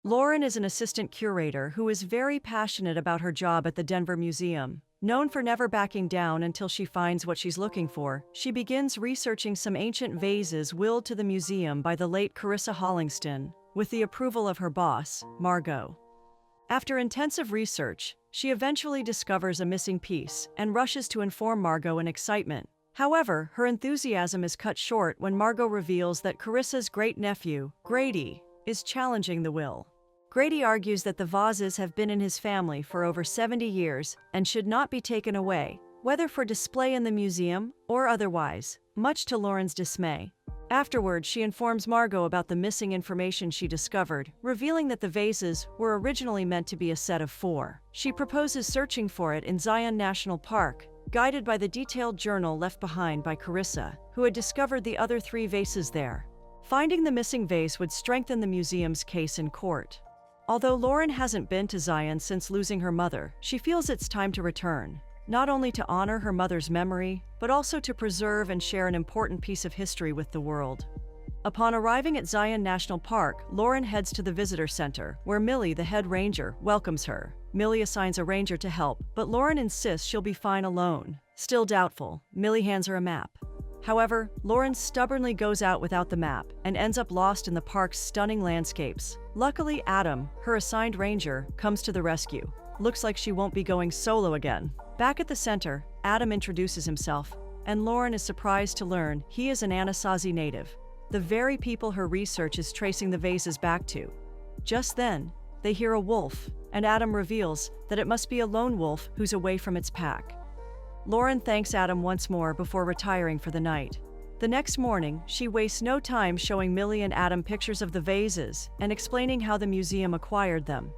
Lauren is an assistant curator who is very passionate about her job at the Denver Museum. Known for never backing down until she finds what she's looking for, she begins researching some ancient vases willed to the museum by the late Carissa Hollingston, with the approval of her boss, Margot. After intensive research, she eventually discovers a missing piece and rushes to inform Margot in excitement. However, her enthusiasm is cut short when Margot reveals that Carissa's great-nephew, Grady, is challenging the will. Grady argues that the vases have been in his family for over 70 years and should not be taken away, whether for display in the museum or otherwise, much to Lauren's dismay. Afterward, she informs Margot about the missing information she discovered, revealing that the vases were originally meant to be a set of 4. She proposes searching for it in Zion National Park, guided by the detailed journal left behind by Carissa, who had discovered the other 3 vases there. Finding the missing vase would strengthen the museum's case in court. Although Lauren hasn't been to Zion since losing her mother, she feels it's time to return, not only to honor her mother's memory, but also to preserve and share an important piece of history with the world. Upon arriving at Zion National Park, Lauren heads to the visitor center, where Millie, the head ranger, welcomes her. Millie assigns a ranger to help, but Lauren insists she'll be fine alone. Still doubtful, Millie hands her a map. However, Lauren stubbornly goes out without the map and ends up lost in the park's stunning landscapes. Luckily, Adam, her assigned ranger, comes to the rescue. Looks like she won't be going solo again. Back at the center, Adam introduces himself, and Lauren is surprised to learn he is an Anasazi native, the very people her research is tracing the vases back to. Just then, they hear a wolf, and Adam reveals that it must be a lone wolf who's away from its pack. Lauren thanks Adam once more before retiring for the night. The next morning, she wastes no time showing Millie and Adam pictures of the vases and explaining how the museum acquired them.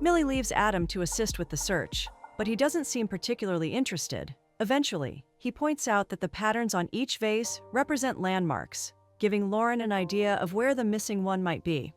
Millie leaves Adam to assist with the search, but he doesn't seem particularly interested. Eventually, he points out that the patterns on each vase represent landmarks, giving Lauren an idea of where the missing one might be.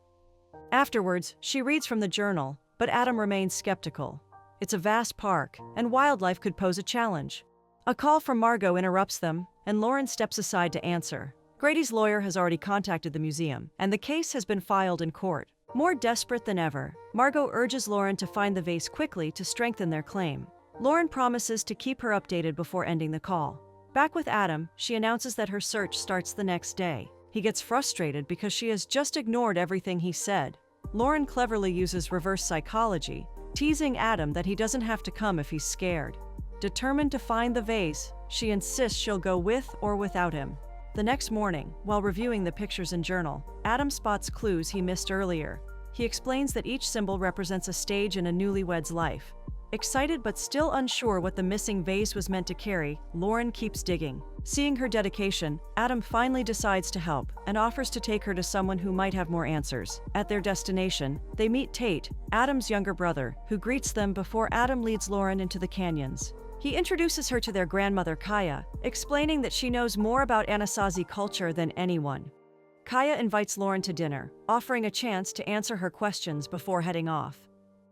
Afterwards, she reads from the journal, but Adam remains skeptical. It's a vast park, and wildlife could pose a challenge. A call from Margot interrupts them, and Lauren steps aside to answer. Grady's lawyer has already contacted the museum, and the case has been filed in court. More desperate than ever, Margot urges Lauren to find the vase quickly to strengthen their claim. Lauren promises to keep her updated before ending the call. Back with Adam, she announces that her search starts the next day. He gets frustrated because she has just ignored everything he said. Lauren cleverly uses reverse psychology, teasing Adam that he doesn't have to come if he's scared. Determined to find the vase, she insists she'll go with or without him. The next morning, while reviewing the pictures and journal, Adam spots clues he missed earlier. He explains that each symbol represents a stage in a newlywed's life. Excited but still unsure what the missing vase was meant to carry, Lauren keeps digging. Seeing her dedication, Adam finally decides to help and offers to take her to someone who might have more answers. At their destination, they meet Tate, Adam's younger brother, who greets them before Adam leads Lauren into the canyons. He introduces her to their grandmother Kaya, explaining that she knows more about Anasazi culture than anyone. Kaya invites Lauren to dinner, offering a chance to answer her questions before heading off.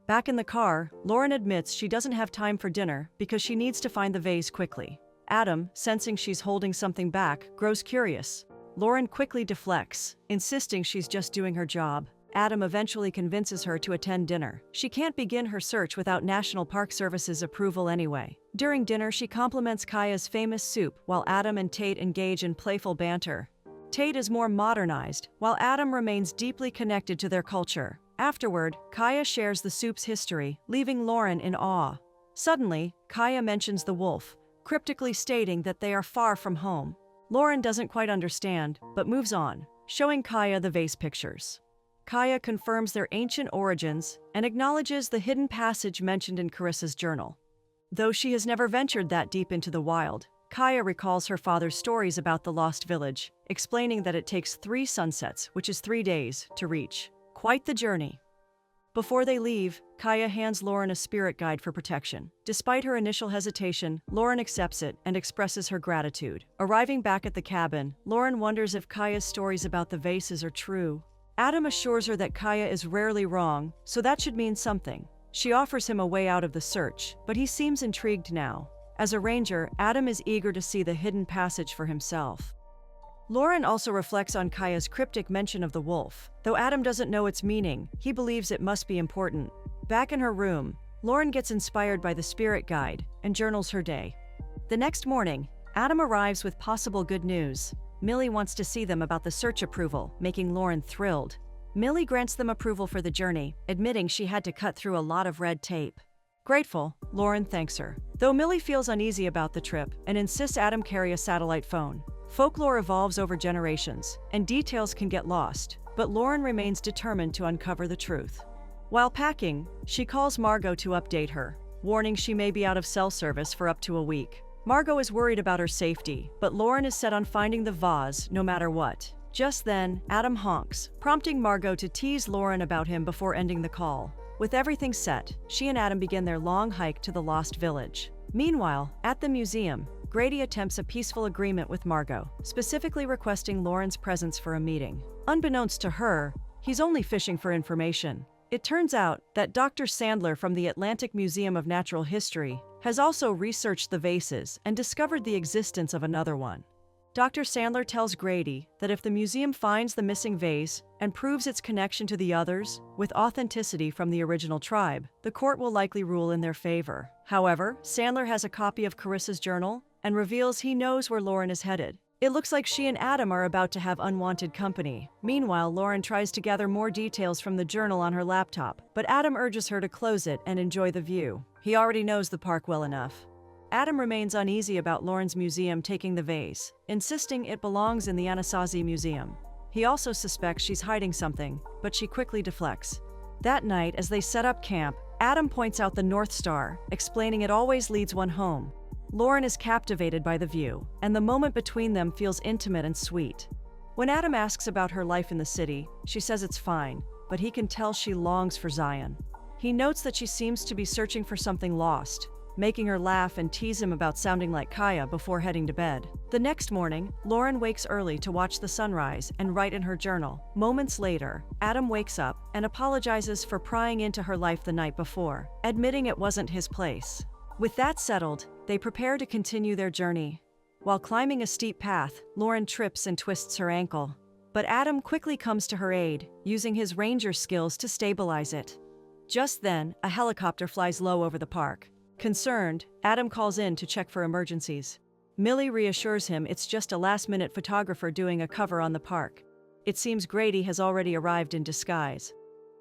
Back in the car, Lauren admits she doesn't have time for dinner because she needs to find the vase quickly. Adam, sensing she's holding something back, grows curious. Lauren quickly deflects, insisting she's just doing her job. Adam eventually convinces her to attend dinner. She can't begin her search without National Park Service's approval anyway. During dinner, she compliments Kaya's famous soup while Adam and Tate engage in playful banter. Tate is more modernized, while Adam remains deeply connected to their culture. Afterward, Kaya shares the soup's history, leaving Lauren in awe. Suddenly, Kaya mentions the wolf, cryptically stating that they are far from home. Lauren doesn't quite understand, but moves on, showing Kaya the vase pictures. Kaya confirms their ancient origins and acknowledges the hidden passage mentioned in Carissa's journal. Though she has never ventured that deep into the wild, Kaya recalls her father's stories about the lost village, explaining that it takes 3 sunsets, which is 3 days, to reach. Quite the journey. Before they leave, Kaya hands Lauren a spirit guide for protection. Despite her initial hesitation, Lauren accepts it and expresses her gratitude. Arriving back at the cabin, Lauren wonders if Kaya's stories about the vases are true. Adam assures her that Kaya is rarely wrong, so that should mean something. She offers him a way out of the search, but he seems intrigued now. As a ranger, Adam is eager to see the hidden passage for himself. Lauren also reflects on Kaya's cryptic mention of the wolf. Though Adam doesn't know its meaning, he believes it must be important. Back in her room, Lauren gets inspired by the spirit guide and journals her day. The next morning, Adam arrives with possible good news. Millie wants to see them about the search approval, making Lauren thrilled. Millie grants them approval for the journey, admitting she had to cut through a lot of red tape. Grateful, Lauren thanks her. Though Millie feels uneasy about the trip and insists Adam carry a satellite phone. Folklore evolves over generations, and details can get lost, but Lauren remains determined to uncover the truth. While packing, she calls Margot to update her, warning she may be out of cell service for up to a week. Margot is worried about her safety, but Lauren is set on finding the vase no matter what. Just then, Adam honks, prompting Margot to tease Lauren about him before ending the call. With everything set, she and Adam begin their long hike to the Lost Village. Meanwhile, at the museum, Grady attempts a peaceful agreement with Margot, specifically requesting Lauren's presence for a meeting. Unbeknownst to her, he's only fishing for information. It turns out that Dr. Sandler from the Atlantic Museum of Natural History has also researched the vases and discovered the existence of another one. Dr. Sandler tells Grady that if the museum finds the missing vase and proves its connection to the others with authenticity from the original tribe, the court will likely rule in their favor. However, Sandler has a copy of Carissa's journal and reveals he knows where Lauren is headed. It looks like she and Adam are about to have unwanted company. Meanwhile, Lauren tries to gather more details from the journal on her laptop, but Adam urges her to close it and enjoy the view. He already knows the park well enough. Adam remains uneasy about Lauren's museum taking the vase, insisting it belongs in the Anasazi Museum. He also suspects she's hiding something, but she quickly deflects. That night, as they set up camp, Adam points out the North Star, explaining it always leads one home. Lauren is captivated by the view, and the moment between them feels intimate and sweet. When Adam asks about her life in the city, she says it's fine, but he can tell she longs for Zion. He notes that she seems to be searching for something lost, making her laugh and tease him about sounding like Kaya before heading to bed. The next morning, Lauren wakes early to watch the sunrise and write in her journal. Moments later, Adam wakes up and apologizes for prying into her life the night before, admitting it wasn't his place. With that settled, they prepare to continue their journey. While climbing a steep path, Lauren trips and twists her ankle. But Adam quickly comes to her aid, using his ranger skills to stabilize it. Just then, a helicopter flies low over the park. Concerned, Adam calls in to check for emergencies. Millie reassures him it's just a last-minute photographer doing a cover on the park. It seems Grady has already arrived in disguise.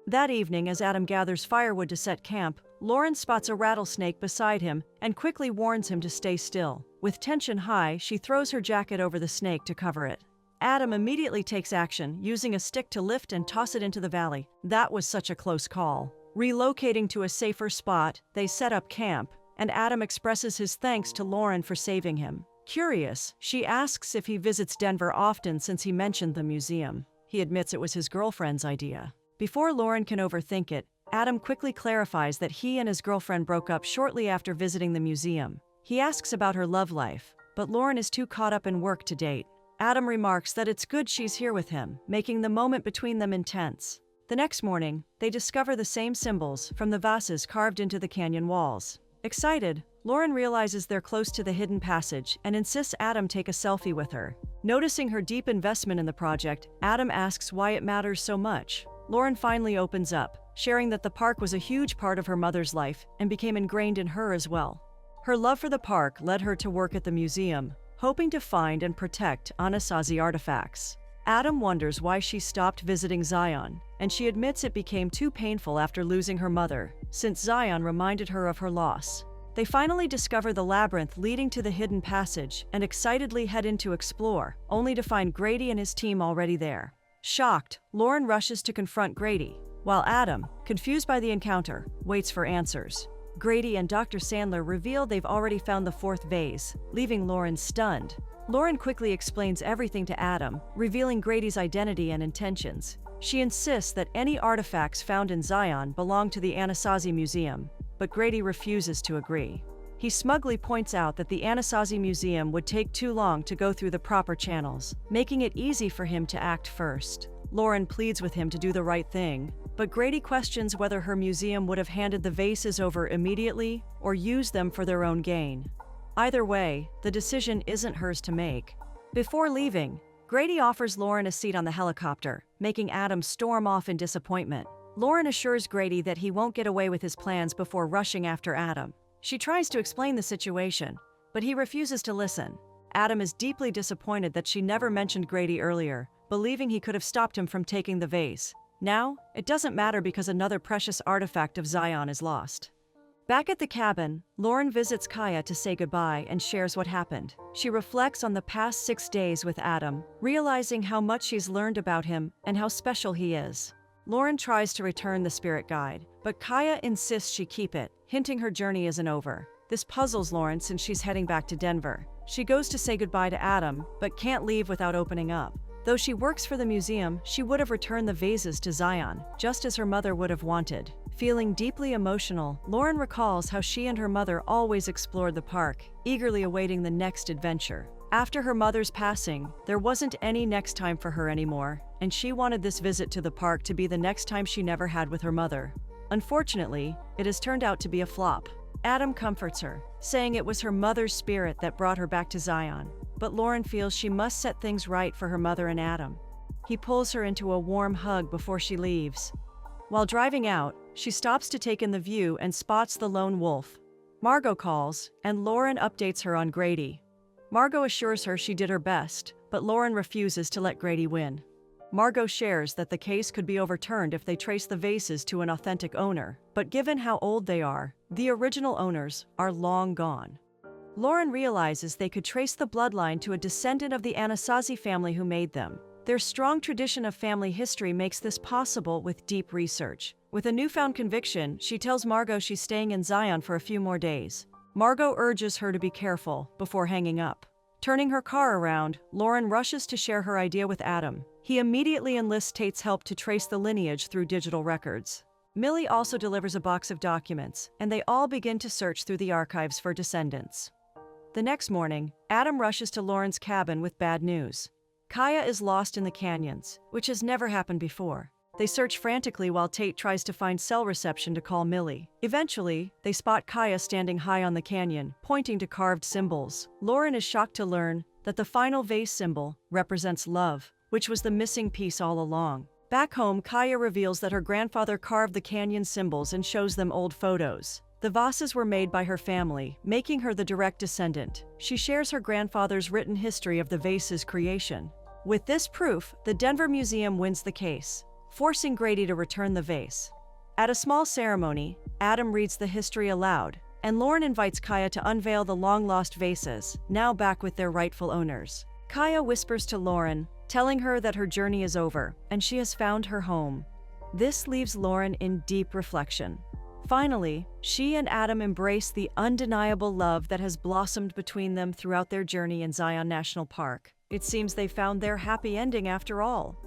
That evening, as Adam gathers firewood to set camp, Lauren spots a rattlesnake beside him and quickly warns him to stay still. With tension high, she throws her jacket over the snake to cover it. Adam immediately takes action, using a stick to lift and toss it into the valley. That was such a close call. Relocating to a safer spot, they set up camp, and Adam expresses his thanks to Lauren for saving him. Curious, she asks if he visits Denver often since he mentioned the museum. He admits it was his girlfriend's idea. Before Lauren can overthink it, Adam quickly clarifies that he and his girlfriend broke up shortly after visiting the museum. He asks about her love life, but Lauren is too caught up in work to date. Adam remarks that it's good she's here with him, making the moment between them intense. The next morning, they discover the same symbols from the vases carved into the canyon walls. Excited, Lauren realizes they're close to the hidden passage and insists Adam take a selfie with her. Noticing her deep investment in the project, Adam asks why it matters so much. Lauren finally opens up, sharing that the park was a huge part of her mother's life and became ingrained in her as well. Her love for the park led her to work at the museum, hoping to find and protect Anasazi artifacts. Adam wonders why she stopped visiting Zion, and she admits it became too painful after losing her mother, since Zion reminded her of her loss. They finally discover the labyrinth leading to the hidden passage and excitedly head in to explore, only to find Grady and his team already there. Shocked, Lauren rushes to confront Grady, while Adam, confused by the encounter, waits for answers. Grady and Dr. Sandler reveal they've already found the fourth vase, leaving Lauren stunned. Lauren quickly explains everything to Adam, revealing Grady's identity and intentions. She insists that any artifacts found in Zion belong to the Anasazi Museum, but Grady refuses to agree. He smugly points out that the Anasazi Museum would take too long to go through the proper channels, making it easy for him to act first. Lauren pleads with him to do the right thing, but Grady questions whether her museum would have handed the vases over immediately or used them for their own gain. Either way, the decision isn't hers to make. Before leaving, Grady offers Lauren a seat on the helicopter, making Adam storm off in disappointment. Lauren assures Grady that he won't get away with his plans before rushing after Adam. She tries to explain the situation, but he refuses to listen. Adam is deeply disappointed that she never mentioned Grady earlier, believing he could have stopped him from taking the vase. Now, it doesn't matter because another precious artifact of Zion is lost. Back at the cabin, Lauren visits Kaya to say goodbye and shares what happened. She reflects on the past 6 days with Adam, realizing how much she's learned about him and how special he is. Lauren tries to return the spirit guide, but Kaya insists she keep it, hinting her journey isn't over. This puzzles Lauren since she's heading back to Denver. She goes to say goodbye to Adam, but can't leave without opening up. Though she works for the museum, she would have returned the vases to Zion, just as her mother would have wanted. Feeling deeply emotional, Lauren recalls how she and her mother always explored the park, eagerly awaiting the next adventure. After her mother's passing, there wasn't any next time for her anymore, and she wanted this visit to the park to be the next time she never had with her mother. Unfortunately, it has turned out to be a flop. Adam comforts her, saying it was her mother's spirit that brought her back to Zion. But Lauren feels she must set things right for her mother and Adam. He pulls her into a warm hug before she leaves. While driving out, she stops to take in the view and spots the lone wolf. Margot calls, and Lauren updates her on Grady. Margot assures her she did her best, but Lauren refuses to let Grady win. Margot shares that the case could be overturned if they trace the vases to an authentic owner, but given how old they are, the original owners are long gone. Lauren realizes they could trace the bloodline to a descendant of the Anasazi family who made them. Their strong tradition of family history makes this possible with deep research. With a newfound conviction, she tells Margot she's staying in Zion for a few more days. Margot urges her to be careful before hanging up. Turning her car around, Lauren rushes to share her idea with Adam. He immediately enlists Tate's help to trace the lineage through digital records. Millie also delivers a box of documents, and they all begin to search through the archives for descendants. The next morning, Adam rushes to Lauren's cabin with bad news. Kaya is lost in the canyons, which has never happened before. They search frantically while Tate tries to find cell reception to call Millie. Eventually, they spot Kaya standing high on the canyon, pointing to carved symbols. Lauren is shocked to learn that the final vase symbol represents love, which was the missing piece all along. Back home, Kaya reveals that her grandfather carved the canyon symbols and shows them old photos. The vases were made by her family, making her the direct descendant. She shares her grandfather's written history of the vase's creation. With this proof, the Denver Museum wins the case, forcing Grady to return the vase. At a small ceremony, Adam reads the history aloud, and Lauren invites Kaya to unveil the long-lost vases, now back with their rightful owners. Kaya whispers to Lauren, telling her that her journey is over, and she has found her home. This leaves Lauren in deep reflection. Finally, she and Adam embrace the undeniable love that has blossomed between them throughout their journey in Zion National Park. It seems they found their happy ending after all.